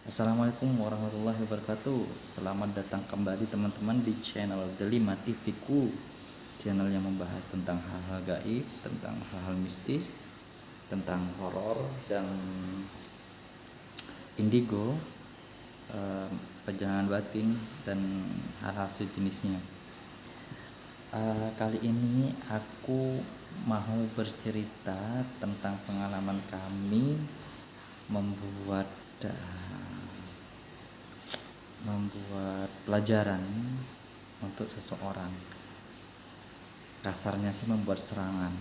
Assalamualaikum warahmatullahi wabarakatuh. Selamat datang kembali teman-teman di channel Delima TV-ku, channel yang membahas tentang hal-hal gaib, tentang hal-hal mistis, tentang horor dan indigo, perjalanan batin dan hal-hal sejenisnya. Kali ini aku mau bercerita tentang pengalaman kami membuat pelajaran untuk seseorang. Kasarnya sih membuat serangan.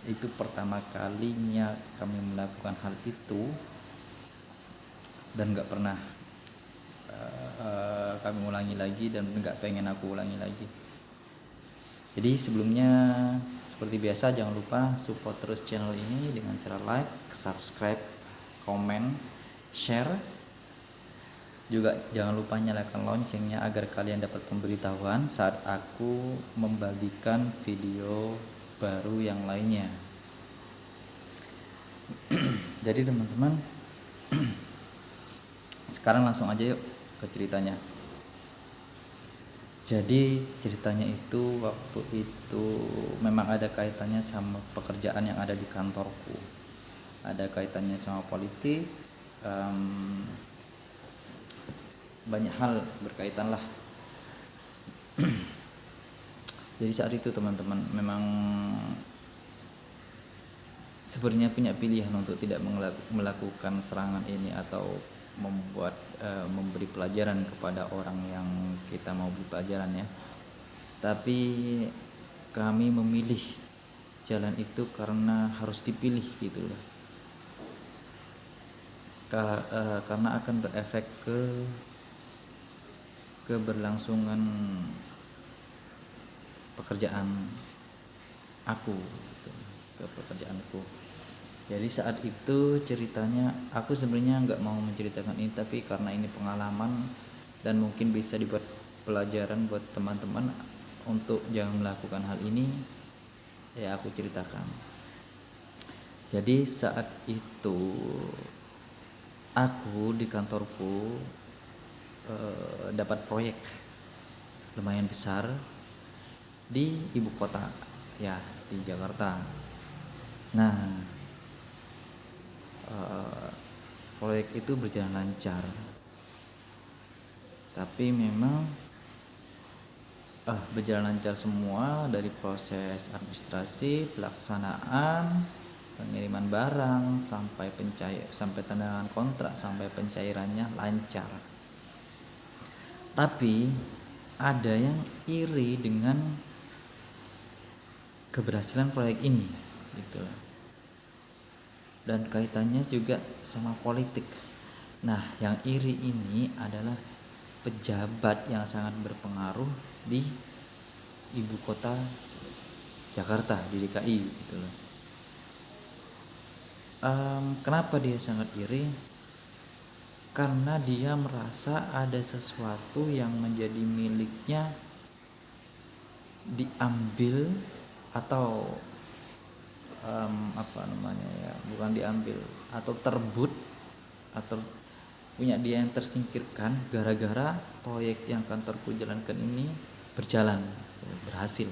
Itu pertama kalinya kami melakukan hal itu dan gak pernah kami ulangi lagi dan gak pengen aku ulangi lagi. Jadi sebelumnya seperti biasa jangan lupa support terus channel ini dengan cara like, subscribe, komen, share. Juga jangan lupa nyalakan loncengnya agar kalian dapat pemberitahuan saat aku membagikan video baru yang lainnya. Jadi teman-teman, sekarang langsung aja yuk ke ceritanya. Jadi ceritanya itu waktu itu memang ada kaitannya sama pekerjaan yang ada di kantorku. Ada kaitannya sama politik, banyak hal berkaitan lah. Jadi saat itu teman-teman memang sebenarnya punya pilihan untuk tidak melakukan serangan ini atau memberi pelajaran kepada orang yang kita mau beri pelajaran ya. Tapi kami memilih jalan itu karena harus dipilih gitu loh. Karena akan berefek ke keberlangsungan pekerjaan aku gitu, ke pekerjaanku. Jadi saat itu ceritanya aku sebenarnya nggak mau menceritakan ini, tapi karena ini pengalaman dan mungkin bisa dibuat pelajaran buat teman-teman untuk jangan melakukan hal ini, ya aku ceritakan. Jadi saat itu aku di kantorku dapat proyek lumayan besar di ibu kota ya, di Jakarta. Nah, proyek itu berjalan lancar, tapi memang berjalan lancar semua dari proses administrasi, pelaksanaan, pengiriman barang sampai tanda kontrak sampai pencairannya lancar. Tapi ada yang iri dengan keberhasilan proyek ini gitu. Dan kaitannya juga sama politik. Nah, yang iri ini adalah pejabat yang sangat berpengaruh di ibu kota Jakarta, di DKI gitu loh. Kenapa dia sangat iri? Karena dia merasa ada sesuatu yang menjadi miliknya diambil atau bukan diambil atau terbut atau punya dia yang tersingkirkan gara-gara proyek yang kantorku jalankan ini berhasil.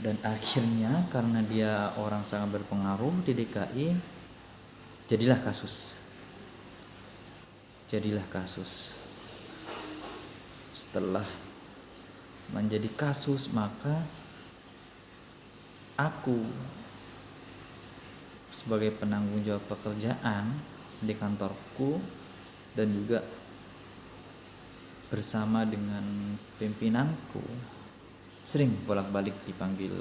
Dan akhirnya karena dia orang sangat berpengaruh di DKI, jadilah kasus. Setelah menjadi kasus, maka aku sebagai penanggung jawab pekerjaan di kantorku dan juga bersama dengan pimpinanku sering bolak-balik dipanggil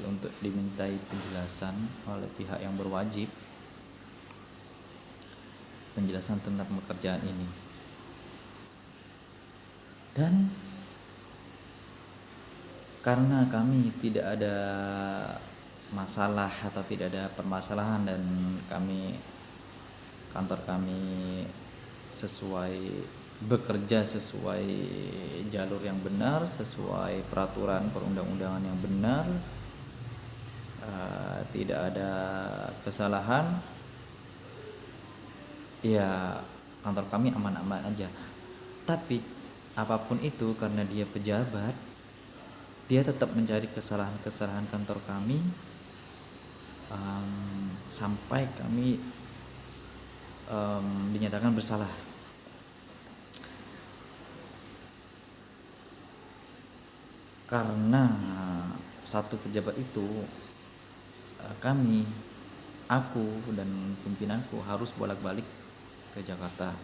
untuk dimintai penjelasan oleh pihak yang berwajib, penjelasan tentang pekerjaan ini. Dan karena kami tidak ada masalah atau tidak ada permasalahan dan kantor kami bekerja sesuai jalur yang benar, sesuai peraturan perundang-undangan yang benar, tidak ada kesalahan, ya kantor kami aman-aman aja. Tapi apapun itu, karena dia pejabat, dia tetap mencari kesalahan-kesalahan kantor kami, sampai kami dinyatakan bersalah. Karena satu pejabat itu, aku dan pimpinanku harus bolak-balik ke Jakarta.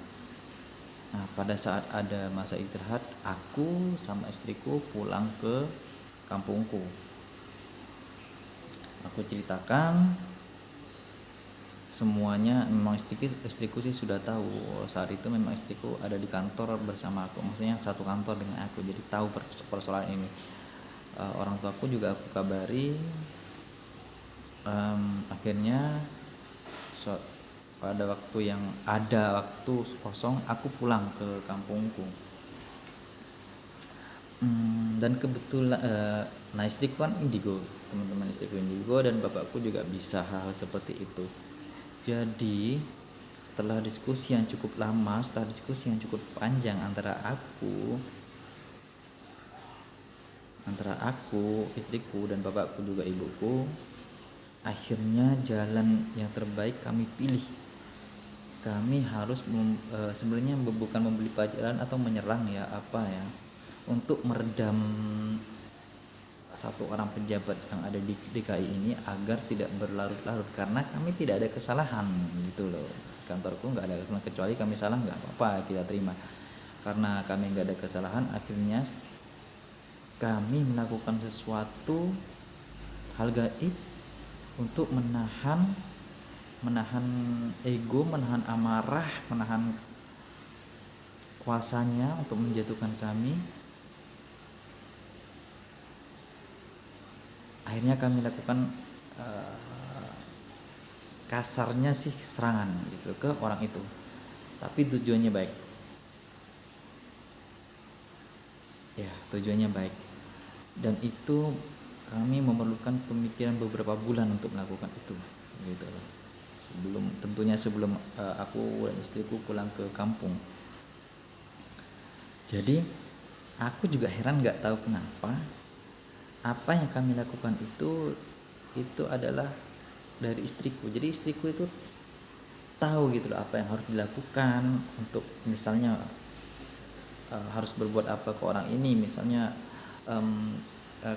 Nah, pada saat ada masa istirahat, aku sama istriku pulang ke kampungku. Aku ceritakan semuanya. Memang istriku sih sudah tahu saat itu. Memang istriku ada di kantor bersama aku, maksudnya satu kantor dengan aku, jadi tahu persoalan ini. Orang tuaku juga aku kabari. Akhirnya pada waktu yang ada waktu kosong, aku pulang ke kampungku. Dan kebetulan nah istriku kan indigo, teman-teman istriku indigo, dan bapakku juga bisa hal seperti itu. Jadi setelah diskusi yang cukup lama, setelah diskusi yang cukup panjang antara aku, istriku, dan bapakku juga ibuku, akhirnya jalan yang terbaik kami pilih. Kami harus sebenarnya bukan membeli pelajaran atau menyerang untuk meredam satu orang pejabat yang ada di DKI ini agar tidak berlarut-larut, karena kami tidak ada kesalahan gitu loh. Kantorku nggak ada kesalahan, kecuali kami salah nggak apa-apa, kita terima. Karena kami nggak ada kesalahan, akhirnya kami melakukan sesuatu hal gaib untuk menahan ego, menahan amarah, menahan kuasanya untuk menjatuhkan kami. Akhirnya kami lakukan kasarnya sih serangan gitu ke orang itu, tapi tujuannya baik. Ya, tujuannya baik. Dan itu kami memerlukan pemikiran beberapa bulan untuk melakukan itu gitu loh. Sebelum aku dan istriku pulang ke kampung. Jadi aku juga heran, nggak tahu kenapa apa yang kami lakukan itu adalah dari istriku. Jadi istriku itu tahu gitu loh apa yang harus dilakukan untuk misalnya harus berbuat apa ke orang ini, misalnya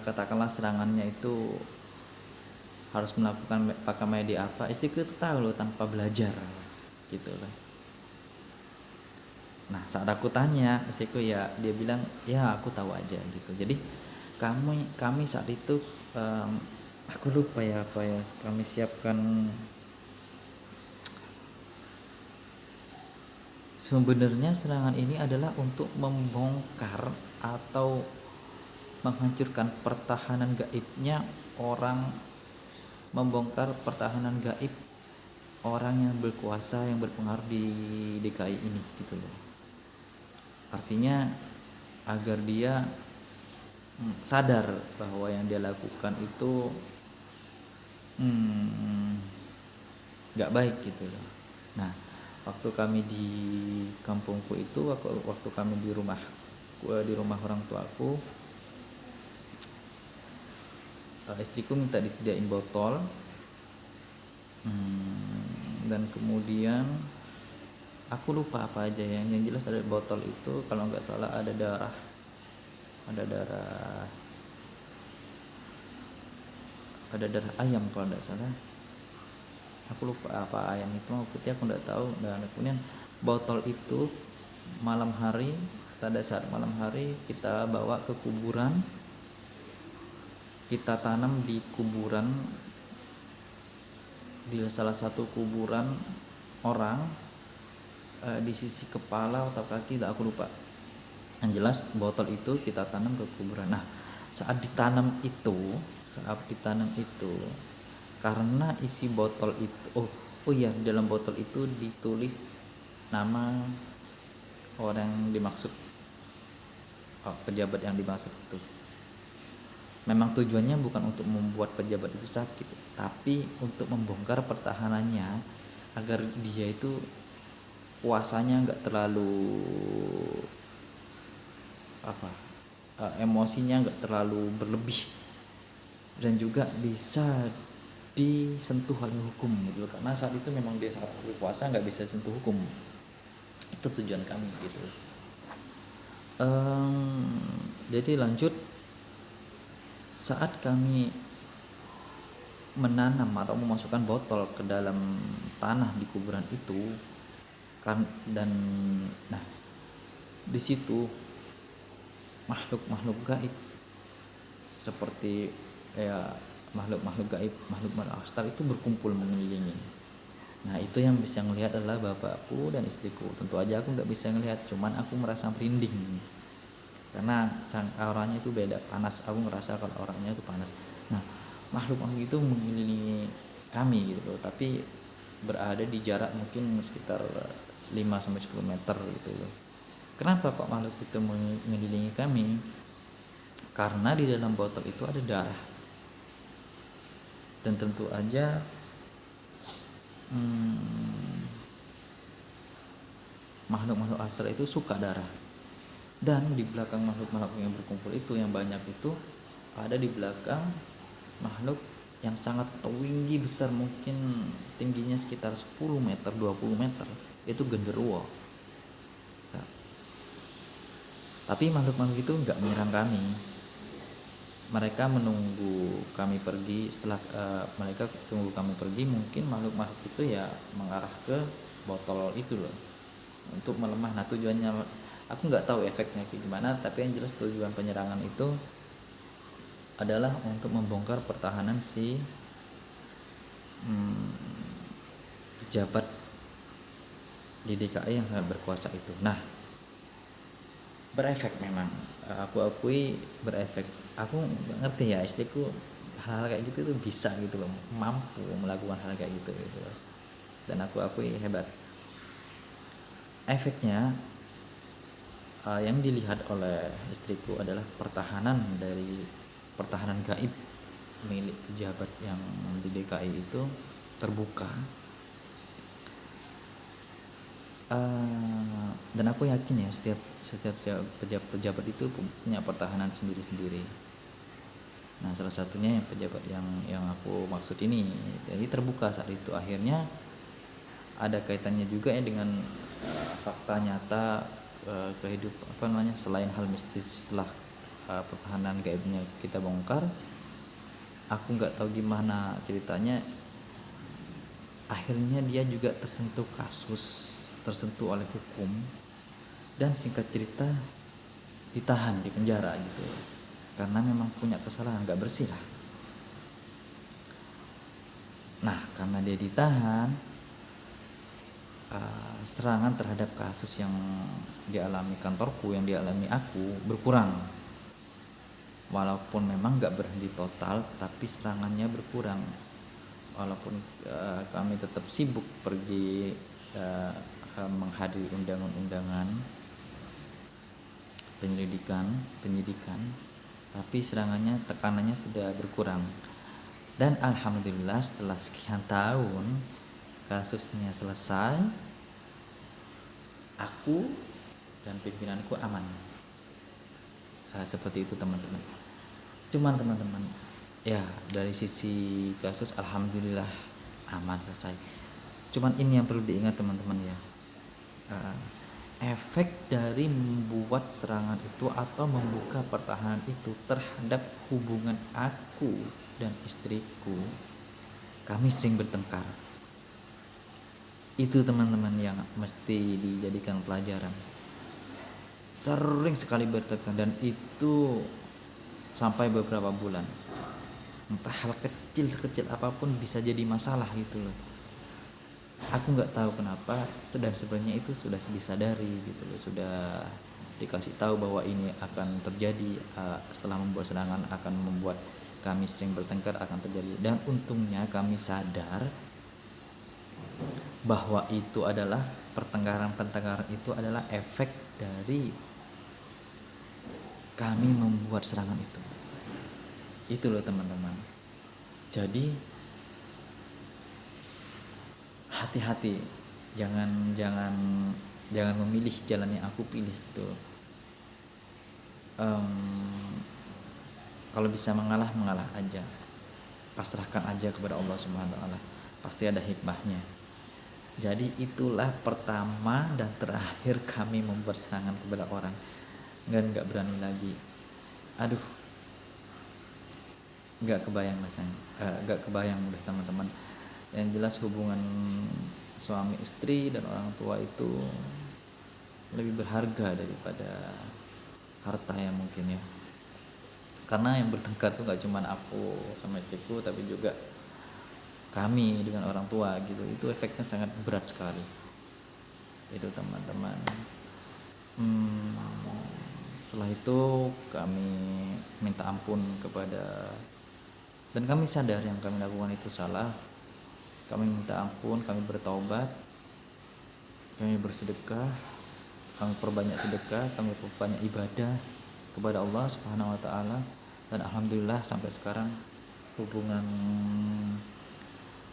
katakanlah serangannya itu harus melakukan pakai media apa. Istriku itu tahu loh tanpa belajar gitu loh. Nah, saat aku tanya istriku, ya dia bilang ya aku tahu aja gitu. Jadi kami saat itu aku lupa ya apa ya, kami siapkan, sebenarnya serangan ini adalah untuk membongkar atau menghancurkan pertahanan gaibnya orang, membongkar pertahanan gaib orang yang berkuasa, yang berpengaruh di DKI ini gitu loh. Artinya agar dia sadar bahwa yang dia lakukan itu gak baik gitu loh. Nah, waktu kami di kampungku itu, waktu kami di rumah orang tuaku, istriku minta disediain botol, dan kemudian aku lupa apa aja yang jelas ada botol itu, kalau nggak salah ada darah ayam kalau nggak salah. Aku lupa apa ayam itu mau putih, aku nggak tahu. Dan kemudian botol itu pada saat malam hari kita bawa ke kuburan, kita tanam di kuburan, di salah satu kuburan orang, di sisi kepala atau kaki, aku lupa. Yang jelas botol itu kita tanam ke kuburan. Nah, saat ditanam itu karena isi botol itu di dalam botol itu ditulis nama orang yang dimaksud, pejabat yang dimaksud itu. Memang tujuannya bukan untuk membuat pejabat itu sakit, tapi untuk membongkar pertahanannya agar dia itu puasanya nggak terlalu emosinya nggak terlalu berlebih, dan juga bisa disentuh oleh hukum gitu, karena saat itu memang dia saat berpuasa nggak bisa sentuh hukum. Itu tujuan kami gitu. Jadi lanjut, saat kami menanam atau memasukkan botol ke dalam tanah di kuburan itu kan, dan nah di situ makhluk-makhluk gaib seperti makhluk-makhluk gaib, makhluk astral itu berkumpul mengelilingi. Nah itu yang bisa ngelihat adalah bapakku dan istriku. Tentu aja aku nggak bisa ngelihat, cuman aku merasa merinding karena sang auranya itu beda, panas. Aku ngerasa kalau auranya itu panas. Nah makhluk-makhluk itu mengelilingi kami gitu loh, tapi berada di jarak mungkin sekitar 5-10 meter gitu loh. Kenapa kok makhluk itu mengelilingi kami? Karena di dalam botol itu ada darah, dan tentu aja makhluk-makhluk astral itu suka darah. Dan di belakang makhluk-makhluk yang berkumpul itu, yang banyak itu, ada di belakang makhluk yang sangat tinggi besar, mungkin tingginya sekitar 10 meter 20 meter, itu genderuwo. Tapi makhluk-makhluk itu nggak menyerang kami. Mereka menunggu kami pergi. Setelah mereka tunggu kami pergi, mungkin makhluk-makhluk itu ya mengarah ke botol itu loh untuk melemah. Nah tujuannya aku nggak tahu efeknya kayak gimana, tapi yang jelas tujuan penyerangan itu adalah untuk membongkar pertahanan si pejabat di DKI yang sangat berkuasa itu. Nah berefek memang, aku akui berefek. Aku ngerti ya, istriku hal kayak gitu tuh bisa gitu loh, mampu melakukan hal kayak gitu loh. Dan aku akui hebat. Efeknya yang dilihat oleh istriku adalah pertahanan gaib milik pejabat yang di DKI itu terbuka. Dan aku yakin ya setiap pejabat itu punya pertahanan sendiri-sendiri. Nah salah satunya yang pejabat yang aku maksud ini, jadi terbuka saat itu. Akhirnya ada kaitannya juga ya dengan fakta nyata kehidupan selain hal mistis. Setelah pertahanan gaibnya kita bongkar, aku nggak tahu gimana ceritanya, akhirnya dia juga tersentuh oleh hukum, dan singkat cerita ditahan di penjara gitu, karena memang punya kesalahan, nggak bersih lah. Nah karena dia ditahan, serangan terhadap kasus yang dialami kantorku, yang dialami aku berkurang. Walaupun memang nggak berhenti total, tapi serangannya berkurang. Walaupun kami tetap sibuk pergi menghadiri undangan-undangan penyidikan, tapi tekanannya sudah berkurang. Dan alhamdulillah setelah sekian tahun kasusnya selesai, aku dan pimpinanku aman. Seperti itu teman-teman. Cuman teman-teman, ya dari sisi kasus alhamdulillah aman, selesai. Cuman ini yang perlu diingat teman-teman ya, efek dari membuat serangan itu atau membuka pertahanan itu terhadap hubungan aku dan istriku. Kami sering bertengkar. Itu teman-teman yang mesti dijadikan pelajaran. Sering sekali bertengkar, dan itu sampai beberapa bulan. Entah hal kecil sekecil apapun bisa jadi masalah gitu loh. Aku nggak tahu kenapa, dan sebenarnya itu sudah disadari gitu loh, sudah dikasih tahu bahwa ini akan terjadi. Setelah membuat serangan akan membuat kami sering bertengkar, akan terjadi. Dan untungnya kami sadar bahwa itu adalah pertengkaran itu adalah efek dari kami membuat serangan itu. Itu loh teman-teman. Jadi hati-hati jangan jangan jangan memilih jalan yang aku pilih gitu. Kalau bisa mengalah aja, pasrahkan aja kepada Allah Subhanahu wa taala, pasti ada hikmahnya. Jadi itulah pertama dan terakhir kami membuat serangan kepada orang, dan nggak berani lagi. Aduh, nggak kebayang rasanya, nggak kebayang udah teman-teman. Yang jelas hubungan suami istri dan orang tua itu lebih berharga daripada harta ya mungkin ya. Karena yang bertengkar tuh nggak cuma aku sama istriku, tapi juga kami dengan orang tua gitu. Itu efeknya sangat berat sekali itu teman-teman. Setelah itu kami minta ampun kepada, dan kami sadar yang kami lakukan itu salah. Kami minta ampun, kami bertaubat, kami bersedekah, kami perbanyak sedekah, kami perbanyak ibadah kepada Allah Subhanahu wa taala, dan alhamdulillah sampai sekarang hubungan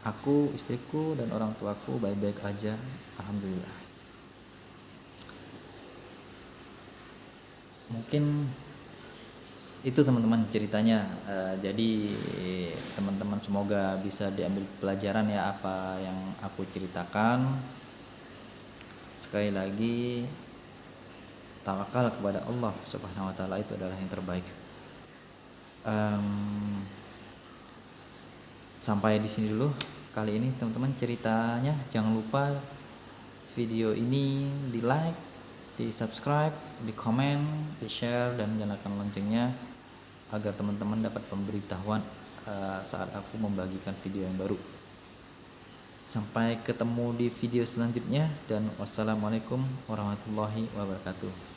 aku, istriku, dan orang tuaku baik-baik aja, alhamdulillah. Mungkin itu teman-teman ceritanya. Jadi teman-teman semoga bisa diambil pelajaran ya apa yang aku ceritakan. Sekali lagi, tawakal kepada Allah Subhanahu wa taala itu adalah yang terbaik. Sampai di sini dulu kali ini teman-teman ceritanya. Jangan lupa video ini di like, di subscribe, di komen, di share, dan nyalakan loncengnya agar teman-teman dapat pemberitahuan saat aku membagikan video yang baru. Sampai ketemu di video selanjutnya, dan wassalamualaikum warahmatullahi wabarakatuh.